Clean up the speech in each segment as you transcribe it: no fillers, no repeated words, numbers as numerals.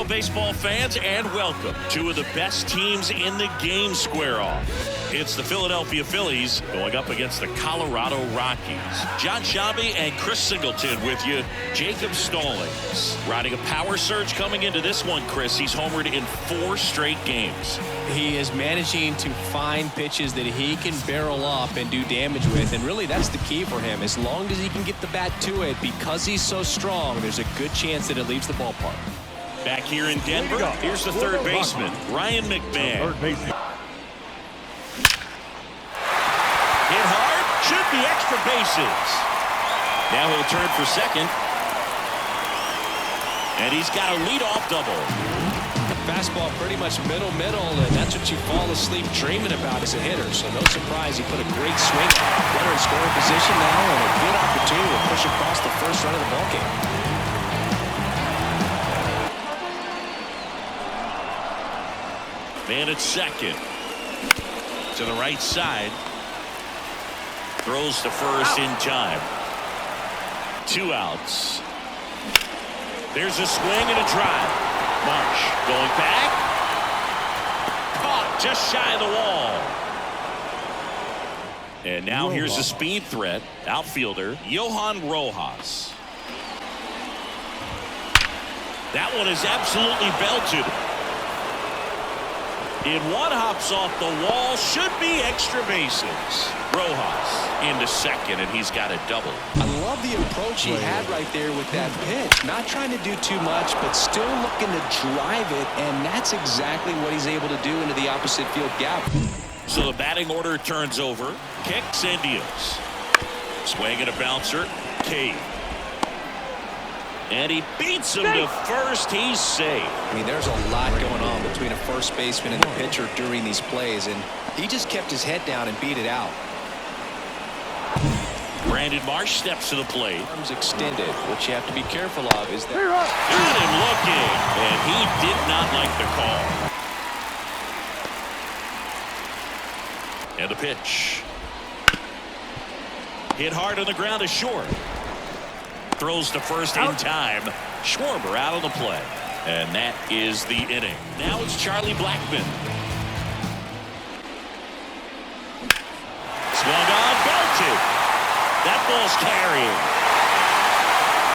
Hello, baseball fans, and welcome. Two of the best teams in the game square off. It's the Philadelphia Phillies going up against the Colorado Rockies. John Shabby and Chris Singleton with you. Jacob Stallings riding a power surge coming into this one, Chris. He's homered in 4 straight games. He is managing to find pitches that he can barrel up and do damage with, and really that's the key for him. As long as he can get the bat to it, because he's so strong, there's a good chance that it leaves the ballpark. Back here in Denver, here's the third baseman, Ryan McMahon. Hit hard, should be extra bases. Now he'll turn for second. And he's got a leadoff double. Fastball pretty much middle, and that's what you fall asleep dreaming about as a hitter. So no surprise, he put a great swing on it. Runner in scoring position now, and a good opportunity to push across the first run of the ballgame. Man at second. To the right side. Throws to first in time. 2 outs. There's a swing and a drive. Marsh going back. Caught just shy of the wall. And now here's a speed threat. Outfielder Johan Rojas. That one is absolutely belted. In one, hops off the wall, should be extra bases. Rojas into second, and he's got a double. I love the approach he had right there with that pitch. Not trying to do too much, but still looking to drive it, and that's exactly what he's able to do into the opposite field gap. So the batting order turns over. Kicks and deals. Swing and a bouncer. Cave. And he beats him to first. He's safe. I mean, there's a lot going on between a first baseman and the pitcher during these plays, and he just kept his head down and beat it out. Brandon Marsh steps to the plate. Arms extended. What you have to be careful of is that. Got him looking, and he did not like the call. And the pitch. Hit hard on the ground to short. Throws to first in time. Schwarber out on the play. And that is the inning. Now it's Charlie Blackmon. Swung on, belted. That ball's carrying.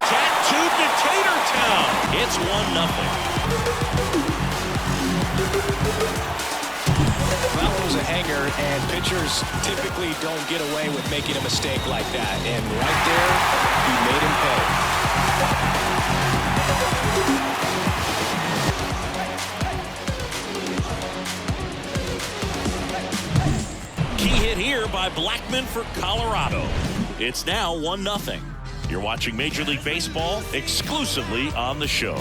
Tattooed to Tatertown. It's 1-0. That one was a hanger, and pitchers typically don't get away with making a mistake like that. And right there, he made him pay. Key hit here by Blackmon for Colorado. It's now 1-0. You're watching Major League Baseball exclusively on the show.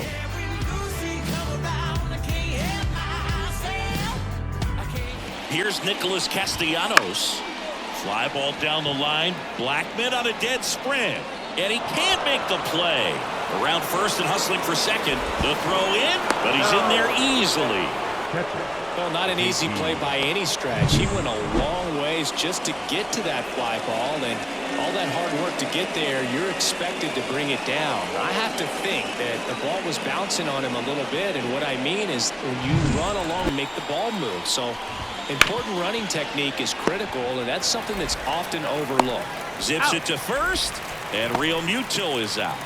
Here's Nicholas Castellanos. Fly ball down the line. Blackmon on a dead sprint. And he can't make the play. Around first and hustling for second. The throw in, but he's in there easily. Well, not an easy play by any stretch. He went a long ways just to get to that fly ball, and all that hard work to get there, you're expected to bring it down. I have to think that the ball was bouncing on him a little bit, and what I mean is when you run along and make the ball move. So important running technique is critical, and that's something that's often overlooked. Zips it to first, and Real Muto is out.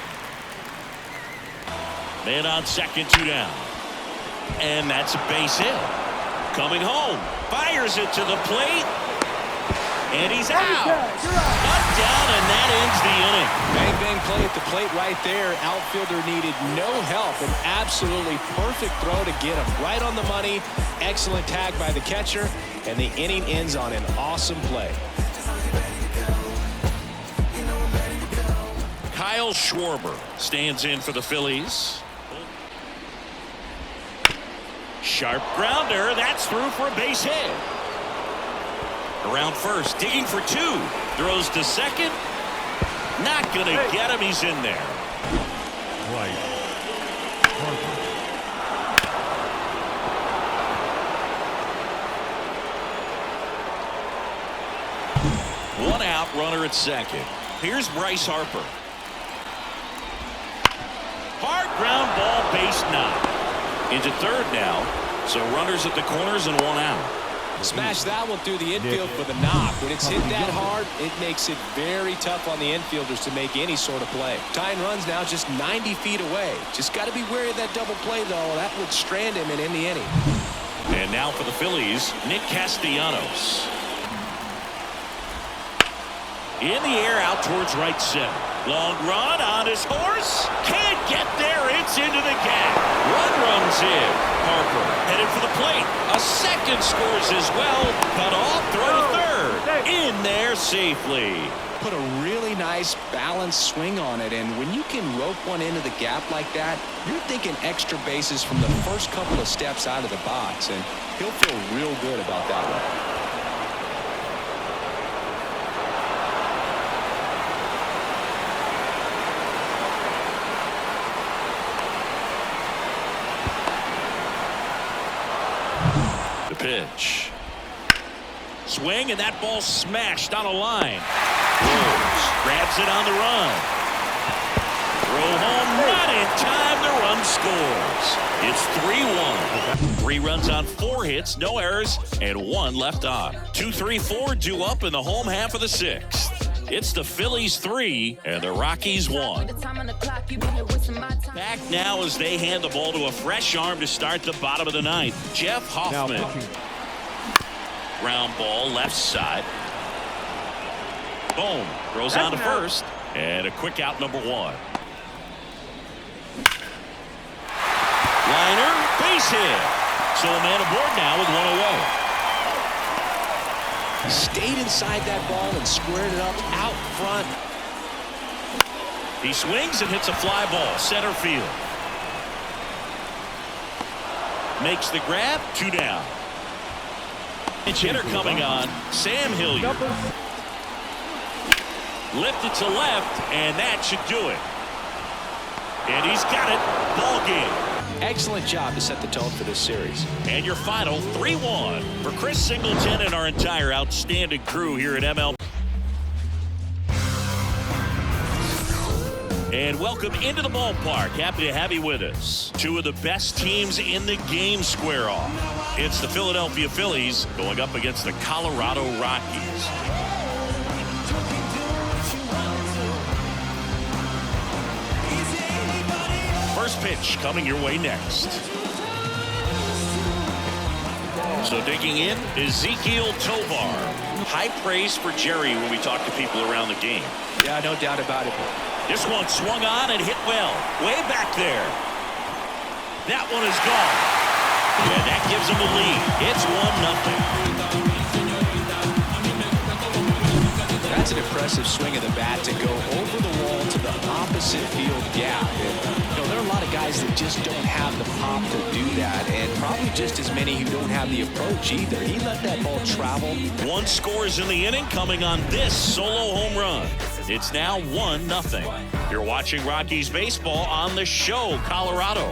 Man on second, 2 down. And that's a base hit. Coming home, fires it to the plate, and he's out. Cut down, and that ends the inning. Bang, bang play at the plate right there. Outfielder needed no help. An absolutely perfect throw to get him right on the money. Excellent tag by the catcher, and the inning ends on an awesome play. Kyle Schwarber stands in for the Phillies. Sharp grounder. That's through for a base hit. Around first, digging for 2. Throws to second. Not going to get him. He's in there. Right. 1 out, runner at second. Here's Bryce Harper. Hard ground ball, base 9. Into third now. So runners at the corners and one out. Smash that one through the infield for the knock. When it's hit that hard, it makes it very tough on the infielders to make any sort of play. Tying runs now just 90 feet away. Just got to be wary of that double play, though. That would strand him and end the inning. And now for the Phillies, Nick Castellanos. In the air out towards right center. Long run on his horse. Can't get there. It's into the gap. One runs in. Harper headed for the plate. A second scores as well. Cut off. Throw to third. In there safely. Put a really nice balanced swing on it, and when you can rope one into the gap like that, you're thinking extra bases from the first couple of steps out of the box, and he'll feel real good about that one. The pitch. Swing, and that ball smashed on a line. Rose grabs it on the run. Throw home, not in time. The run scores. It's 3-1. 3 runs on 4 hits, no errors, and 1 left on. 2, 3, 4 due up in the home half of the 6th. It's the Phillies 3 and the Rockies 1. Back now as they hand the ball to a fresh arm to start the bottom of the 9th. Jeff Hoffman. Ground ball left side. Boom. Throws on to first. And a quick out, number 1. Liner, base hit. So a man aboard now with 1 away. Stayed inside that ball and squared it up out front. He swings and hits a fly ball center field. Makes the grab. 2 down. Pinch hitter coming on. Sam Hilliard. Lifted to left, and that should do it. And he's got it. Ball game. Excellent job to set the tone for this series. And your final 3-1 for Chris Singleton and our entire outstanding crew here at MLB. And welcome into the ballpark. Happy to have you with us. 2 of the best teams in the game square off. It's the Philadelphia Phillies going up against the Colorado Rockies. First pitch coming your way next. So digging in, Ezequiel Tovar. High praise for Jerry when we talk to people around the game. Yeah, no doubt about it. This one swung on and hit well. Way back there. That one is gone. And that gives him a lead. It's 1-0. That's an impressive swing of the bat to go over the wall to the opposite field gap. And, there are a lot of guys that just don't have the pop to do that, and probably just as many who don't have the approach either. He let that ball travel. 1 scores in the inning coming on this solo home run. It's now 1-0. You're watching Rockies baseball on the show, Colorado.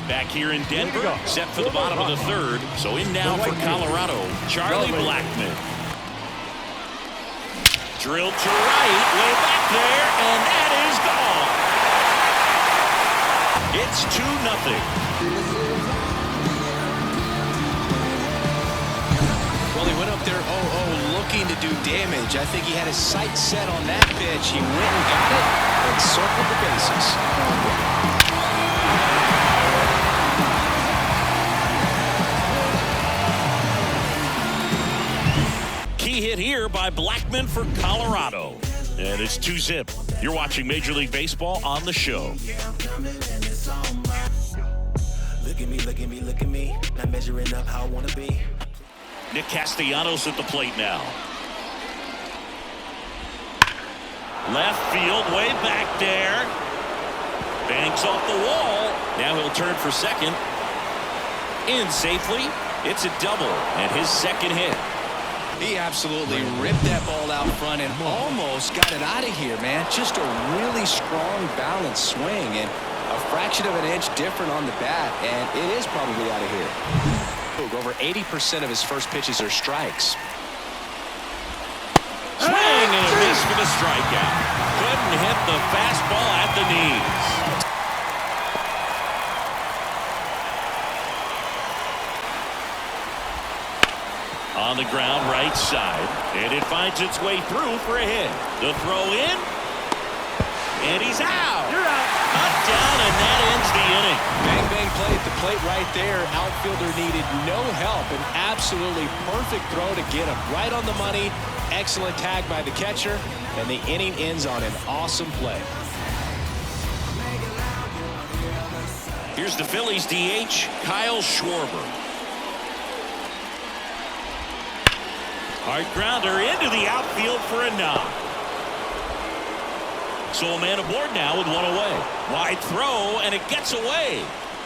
Back here in Denver, set for the bottom of the 3rd. So in now for Colorado, Charlie Blackmon. Drilled to right, way back there, and that is gone. It's 2-0. Well, he went up there 0-0 looking to do damage. I think he had his sights set on that pitch. He went and got it and circled the bases. Key hit here by Blackmon for Colorado. And it's 2-0. You're watching Major League Baseball on the show. Look at me, look at me, look at me. Not measuring up how I want to be. Nick Castellanos at the plate now. Left field, way back there. Banks off the wall. Now he'll turn for second. In safely. It's a double and his second hit. He absolutely ripped that ball out front and almost got it out of here, man. Just a really strong, balanced swing, and a fraction of an inch different on the bat, and it is probably out of here. Over 80% of his first pitches are strikes. Swing and a miss for the strikeout. Couldn't couldn't hit the fastball at the knees. On the ground, right side, and it finds its way through for a hit. The throw in, and he's out. You're out. Cut down, and that ends the inning. Bang, bang play at the plate right there. Outfielder needed no help. An absolutely perfect throw to get him right on the money. Excellent tag by the catcher, and the inning ends on an awesome play. Here's the Phillies DH, Kyle Schwarber. Hard grounder into the outfield for a knock. So a man aboard now with one away. Wide throw, and it gets away.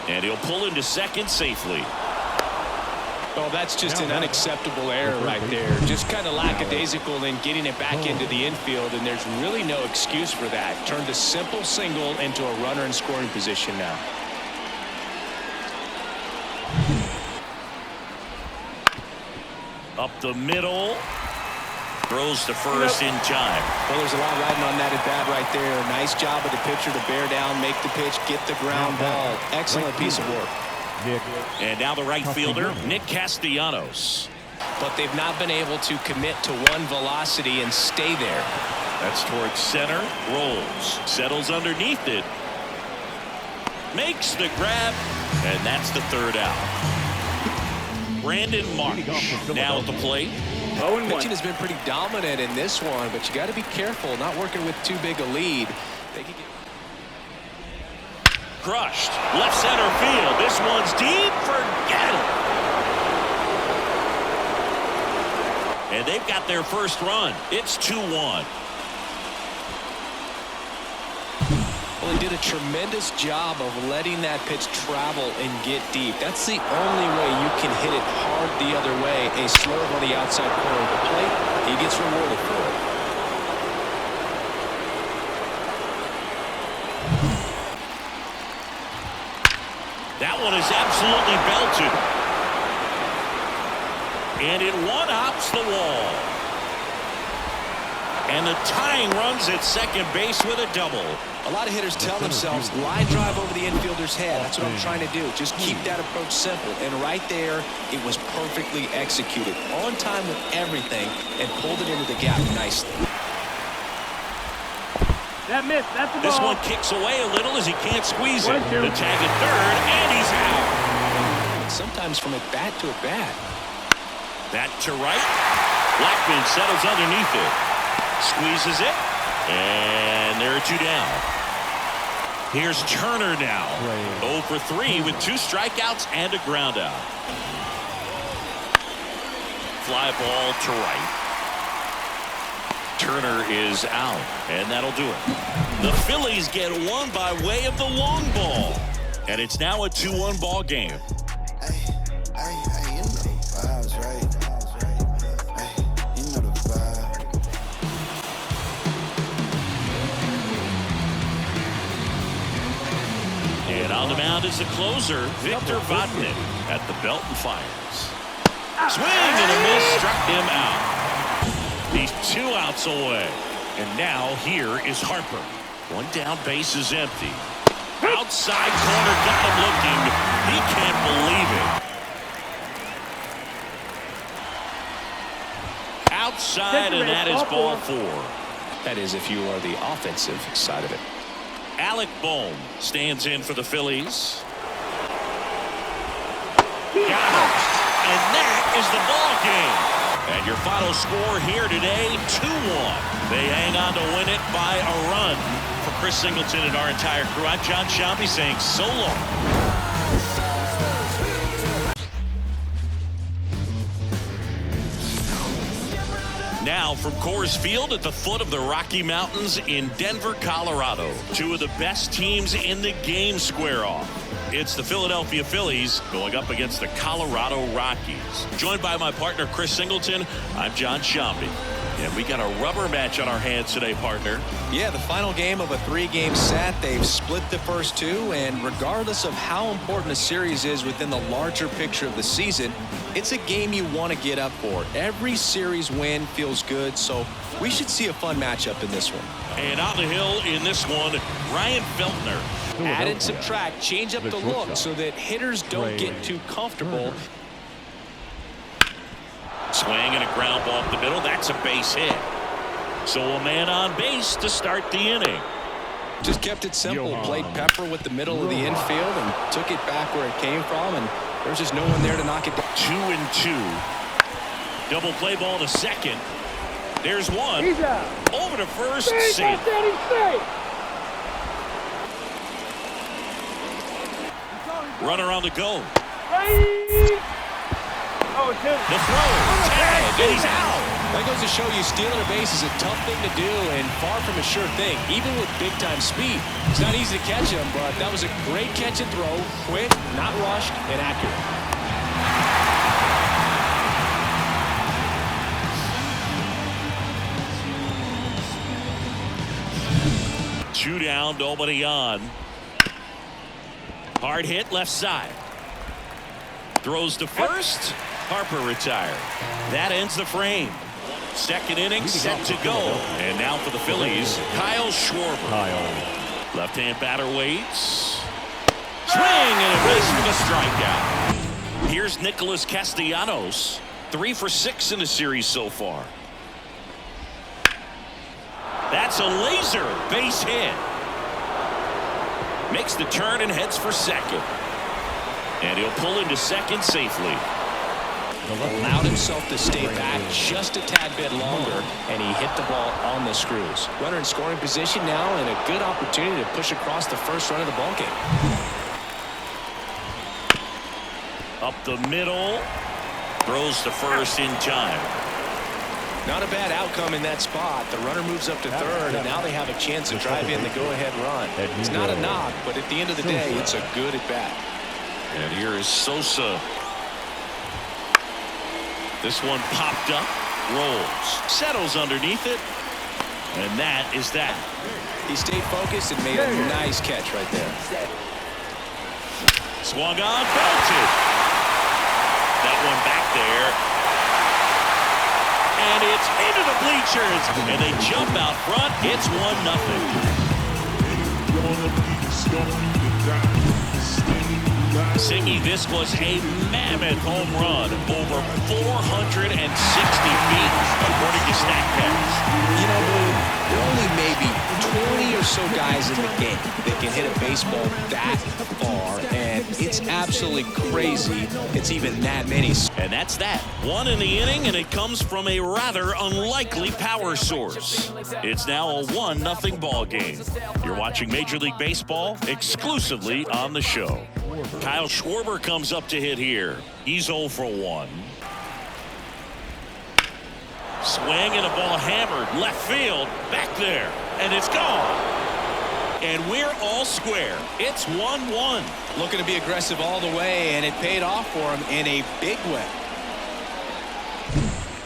And he'll pull into second safely. Oh, that's just an unacceptable error right there. Just kind of lackadaisical in getting it back into the infield, and there's really no excuse for that. Turned a simple single into a runner in scoring position now. Up the middle. Throws to first in time. Well, there's a lot riding on that at bat right there. Nice job of the pitcher to bear down, make the pitch, get the ground ball. Excellent piece of work. And now the right fielder, Nick Castellanos. But they've not been able to commit to one velocity and stay there. That's towards center. Rolls. Settles underneath it. Makes the grab. And that's the third out. Brandon Marsh now at the plate. Pitching has been pretty dominant in this one, but you got to be careful not working with too big a lead. They could get crushed. Left center field. This one's deep. Forget it. And they've got their first run. It's 2-1. Well, he did a tremendous job of letting that pitch travel and get deep. That's the only way you can hit it hard the other way. A swerve on the outside corner of the plate. He gets rewarded for it. That one is absolutely belted. And it one-hops the wall. And the tying runs at second base with a double. A lot of hitters tell themselves, line drive over the infielder's head. That's what I'm trying to do. Just keep that approach simple. And right there, it was perfectly executed. On time with everything, and pulled it into the gap nicely. That missed. That's the ball. This one kicks away a little as he can't squeeze it. The tag at third, and he's out. Sometimes from a bat to a bat. That to right. Blackman settles underneath it. Squeezes it. And there are two down. Here's Turner now. 0 for 3 with 2 strikeouts and a ground out. Fly ball to right. Turner is out, and that'll do it. The Phillies get one by way of the long ball. And it's now a 2-1 ball game. And on the mound is the closer, Victor Vodnik, at the belt and fires. Swing and a miss, struck him out. He's 2 outs away. And now here is Harper. One down, base is empty. Outside corner, got him looking. He can't believe it. Outside, and that is ball 4. That is if you are the offensive side of it. Alec Bohm stands in for the Phillies. Got him. And that is the ball game. And your final score here today, 2-1. They hang on to win it by a run. For Chris Singleton and our entire crew, I'm John Sciambi saying so long. Now from Coors Field at the foot of the Rocky Mountains in Denver, Colorado. 2 of the best teams in the game square off. It's the Philadelphia Phillies going up against the Colorado Rockies. Joined by my partner Chris Singleton, I'm John Sciambi. And we got a rubber match on our hands today, partner. Yeah, the final game of a 3-game set. They've split the first 2, and regardless of how important a series is within the larger picture of the season, it's a game you want to get up for. Every series win feels good, so we should see a fun matchup in this one. And on the hill in this one, Ryan Feltner. Add and subtract, change up the look so that hitters don't get too comfortable. Swing and a ground ball up the middle. That's a base hit. So a man on base to start the inning. Just kept it simple. Played pepper with the middle of the infield and took it back where it came from, and there's just no one there to knock it down. 2-2. Double play ball to second. There's one. Over to first. Safe. Runner on the go. The throw. Tag. And he's out. That goes to show you stealing a base is a tough thing to do and far from a sure thing, even with big-time speed. It's not easy to catch him, but that was a great catch and throw. Quick, not rushed, and accurate. Two down, nobody on. Hard hit left side. Throws to first. Harper retired. That ends the frame. Second inning set to go. And now for the Phillies, Kyle Schwarber. Left-hand batter waits. Swing and a miss for the strikeout. Here's Nicholas Castellanos. 3 for 6 in the series so far. That's a laser base hit. Makes the turn and heads for second. And he'll pull into second safely. Allowed himself to stay back just a tad bit longer, and he hit the ball on the screws. Runner in scoring position now, and a good opportunity to push across the first run of the ball game. Up the middle. Throws to first in time. Not a bad outcome in that spot. The runner moves up to third, and now they have a chance to drive in the go-ahead run. It's not a knock, but at the end of the day, it's a good at-bat. And here is Sosa. This one popped up, rolls, settles underneath it, and that is that. He stayed focused and made a nice catch right there. Swung on, belted. That one back there. And it's into the bleachers, and they jump out front. It's 1-0. Siggy, this was a mammoth home run, over 460 feet, according to StatCast. You know, Blue, there are only maybe 20 or so guys in the game that can hit a baseball that far, and it's absolutely crazy it's even that many. And that's that. One in the inning, and it comes from a rather unlikely power source. It's now a 1-0 ball game. You're watching Major League Baseball exclusively on the show. Kyle Schwarber comes up to hit here. He's 0 for 1. Swing and a ball hammered left field, back there, and it's gone. And we're all square. It's 1-1. Looking to be aggressive all the way, and it paid off for him in a big way.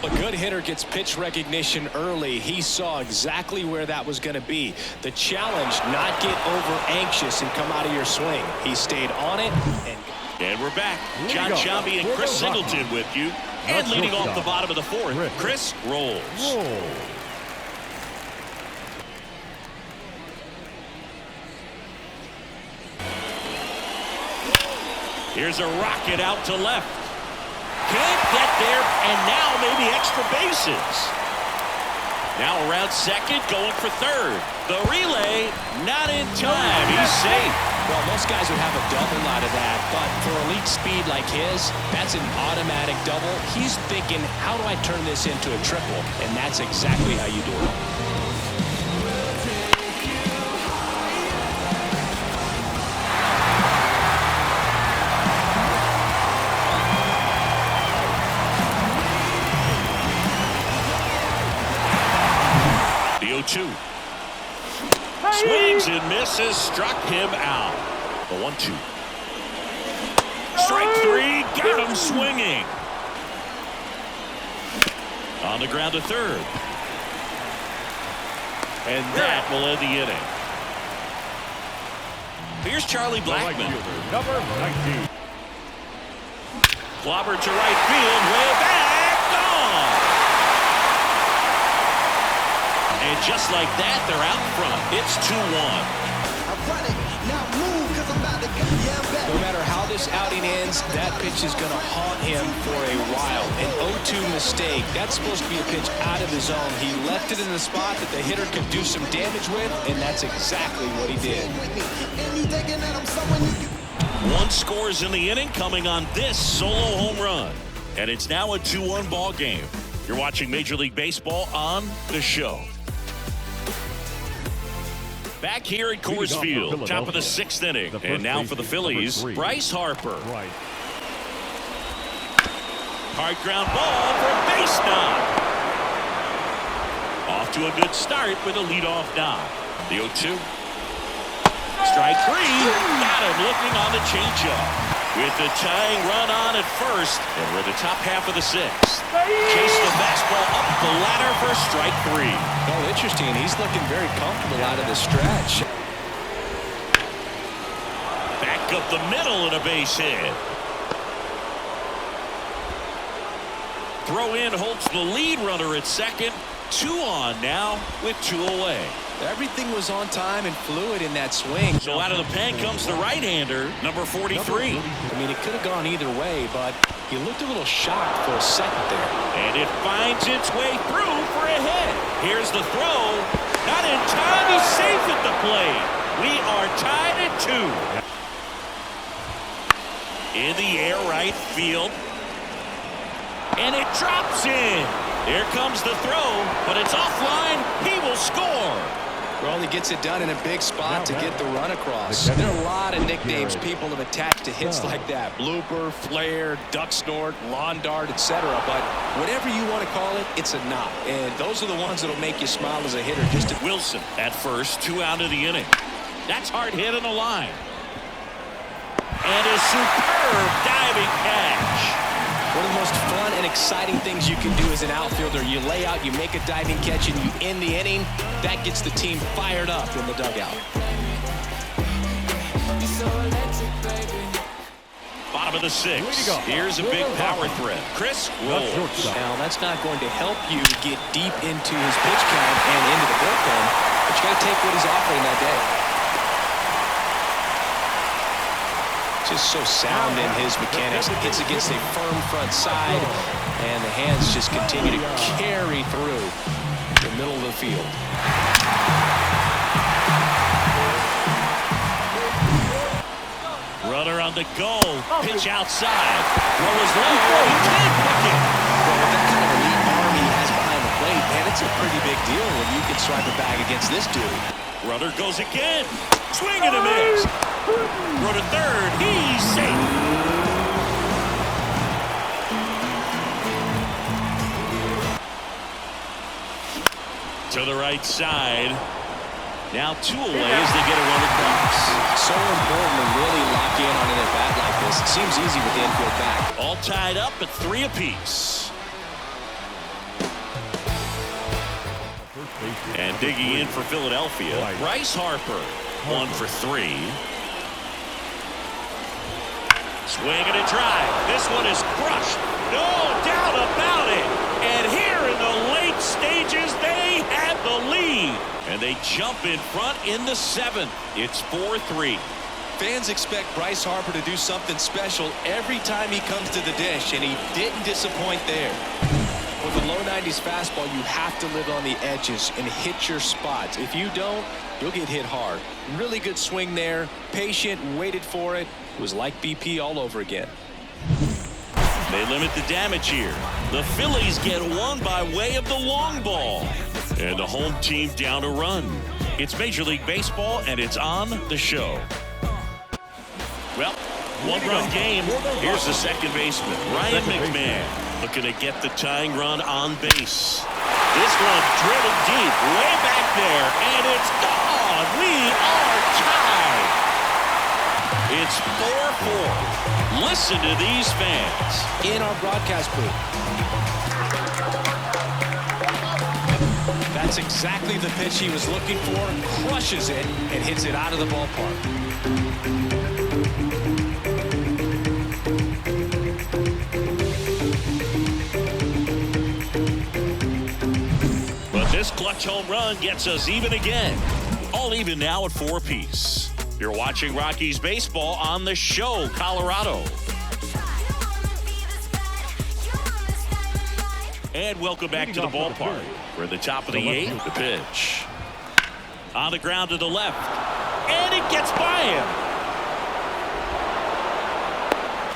A good hitter gets pitch recognition early. He saw exactly where that was going to be. The challenge, not get over anxious and come out of your swing. He stayed on it. And we're back. John Sciambi and Chris Singleton with you. And leading off the bottom of the fourth, Chris rolls. Here's a rocket out to left. Can't get there, and now maybe extra bases. Now around second, going for third. The relay, not in time. He's safe. Well, most guys would have a double out of that, but for elite speed like his, that's an automatic double. He's thinking, how do I turn this into a triple? And that's exactly how you do it. The 0-2. Swings and misses, struck him out. The 1-2. Strike 3, got him swinging. On the ground to third. And that will end the inning. Here's Charlie Blackmon. Number 19. Clobber to right field, way back, gone. And just like that, they're out front. It's 2-1. No matter how this outing ends, that pitch is going to haunt him for a while. An 0-2 mistake. That's supposed to be a pitch out of the zone. He left it in the spot that the hitter could do some damage with, and that's exactly what he did. One scores in the inning coming on this solo home run. And it's now a 2-1 ball game. You're watching Major League Baseball on the show. Back here at Coors Field, top of the 6th inning. And now for the Phillies, Bryce Harper. Right. Hard ground ball for a base knock. Off to a good start with a leadoff knock. The 0-2. Strike 3. Got him looking on the changeup. With the tying run on at first, and we're in the top half of the 6th. Chase the fastball up the ladder for strike 3. Well, interesting. He's looking very comfortable out of the stretch. Back up the middle and a base hit. Throw in holds the lead runner at second. 2 on now with 2 away. Everything was on time and fluid in that swing. So out of the pen comes the right-hander, number 43. I mean, it could have gone either way, but he looked a little shocked for a second there. And it finds its way through for a hit. Here's the throw. Not in time. He's safe at the plate. We are tied at 2. In the air right field. And it drops in. Here comes the throw, but it's offline. He will score. Well, he gets it done in a big spot to get the run across. There are a lot of nicknames people have attached to hits like that. Blooper, flare, duck snort, lawn dart, etc. But whatever you want to call it, it's a knock. And those are the ones that'll make you smile as a hitter. Just to Wilson at first, 2 out of the inning. That's hard hit on the line. And a superb diving catch. One of the most fun and exciting things you can do as an outfielder, you lay out, you make a diving catch, and you end the inning. That gets the team fired up in the dugout. Bottom of the 6th. Here's a big power threat. Chris rolls. Now, that's not going to help you get deep into his pitch count and into the bullpen, but you got to take what he's offering that day. Just so sound in his mechanics. Hits against a firm front side, and the hands just continue to carry through the middle of the field. Runner on the go. Pitch outside. Throw is low. He did pick it. Well, with that kind of elite arm he has behind the plate, man, it's a pretty big deal when you can strike a bag against this dude. Runner goes again. Swing and a miss. Throw to third. He's safe. To the right side. Now 2 away as they get a run across. So important to really lock in on an at-bat like this. It seems easy with the infield back. All tied up at 3 apiece. And digging in for Philadelphia, Bryce Harper. 1 for 3. Swing and a drive. This one is crushed. No doubt about it. And here in the late stages, they have the lead. And they jump in front in the 7th. It's 4-3. Fans expect Bryce Harper to do something special every time he comes to the dish, and he didn't disappoint there. With a low 90s fastball, you have to live on the edges and hit your spots. If you don't, you'll get hit hard. Really good swing there. Patient, waited for it. It was like BP all over again. They limit the damage here. The Phillies get one by way of the long ball. And the home team down a run. It's Major League Baseball, and it's on the show. Well, 1-run game. Here's the second baseman, Ryan McMahon, looking to get the tying run on base. This one drilled deep, way back there, and it's gone. We are tied. It's 4-4. Listen to these fans. In our broadcast booth. That's exactly the pitch he was looking for. Crushes it and hits it out of the ballpark. But this clutch home run gets us even again. All even now at 4 apiece. You're watching Rockies baseball on the show, Colorado. And welcome back to the ballpark. We're at the top of the 8th. The pitch. On the ground to the left. And it gets by him.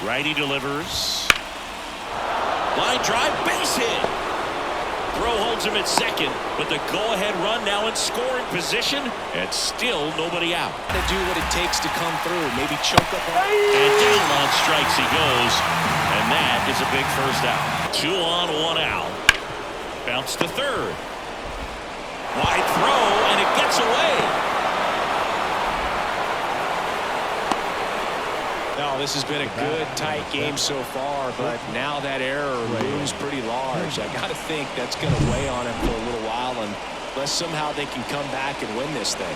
Righty delivers. Line drive, base hit. Throw holds him at second, but the go-ahead run now in scoring position, and still nobody out. To do what it takes to come through, maybe choke up on. And down on strikes he goes, and that is a big first out. 2 on, 1 out. Bounce to third. Wide throw, and it gets away. No, this has been a good, tight game so far, but now that error looms pretty large. I got to think that's going to weigh on him for a little while, unless somehow they can come back and win this thing.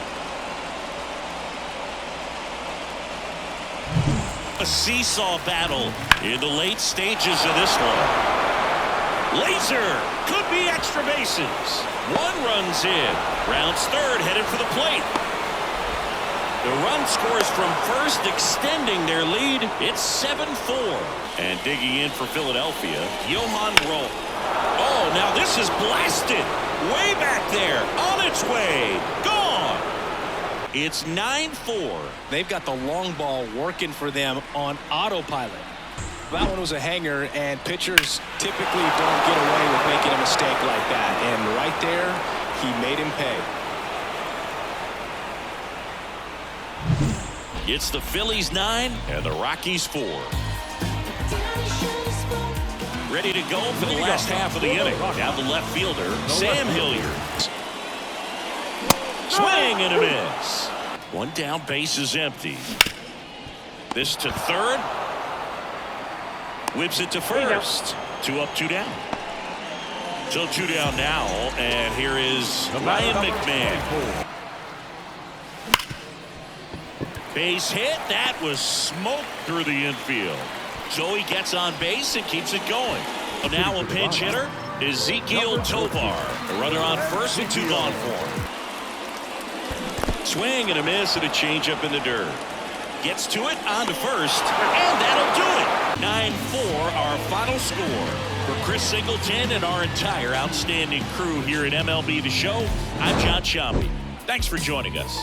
A seesaw battle in the late stages of this one. Laser could be extra bases. 1 runs in. Rounds third, headed for the plate. The run scores from first, extending their lead. It's 7-4. And digging in for Philadelphia, Johan Roll. Oh, now this is blasted. Way back there. On its way. Gone. It's 9-4. They've got the long ball working for them on autopilot. That one was a hanger, and pitchers typically don't get away with making a mistake like that. And right there, he made him pay. It's the Phillies 9 and the Rockies 4. Ready to go for the last half of the inning. Now the left fielder, Sam Hilliard. Swing and a miss. 1 down, base is empty. This to third. Whips it to first. 2 up, 2 down. So 2 down now, and here is Ryan McMahon. Base hit. That was smoke through the infield. So he gets on base and keeps it going. Now a pinch hitter, Ezekiel Tovar. A runner on first and 2 gone for him. Swing and a miss and a changeup in the dirt. Gets to it, on to first, and that'll do it. 9-4, our final score. For Chris Singleton and our entire outstanding crew here at MLB The Show, I'm John Sciambi. Thanks for joining us.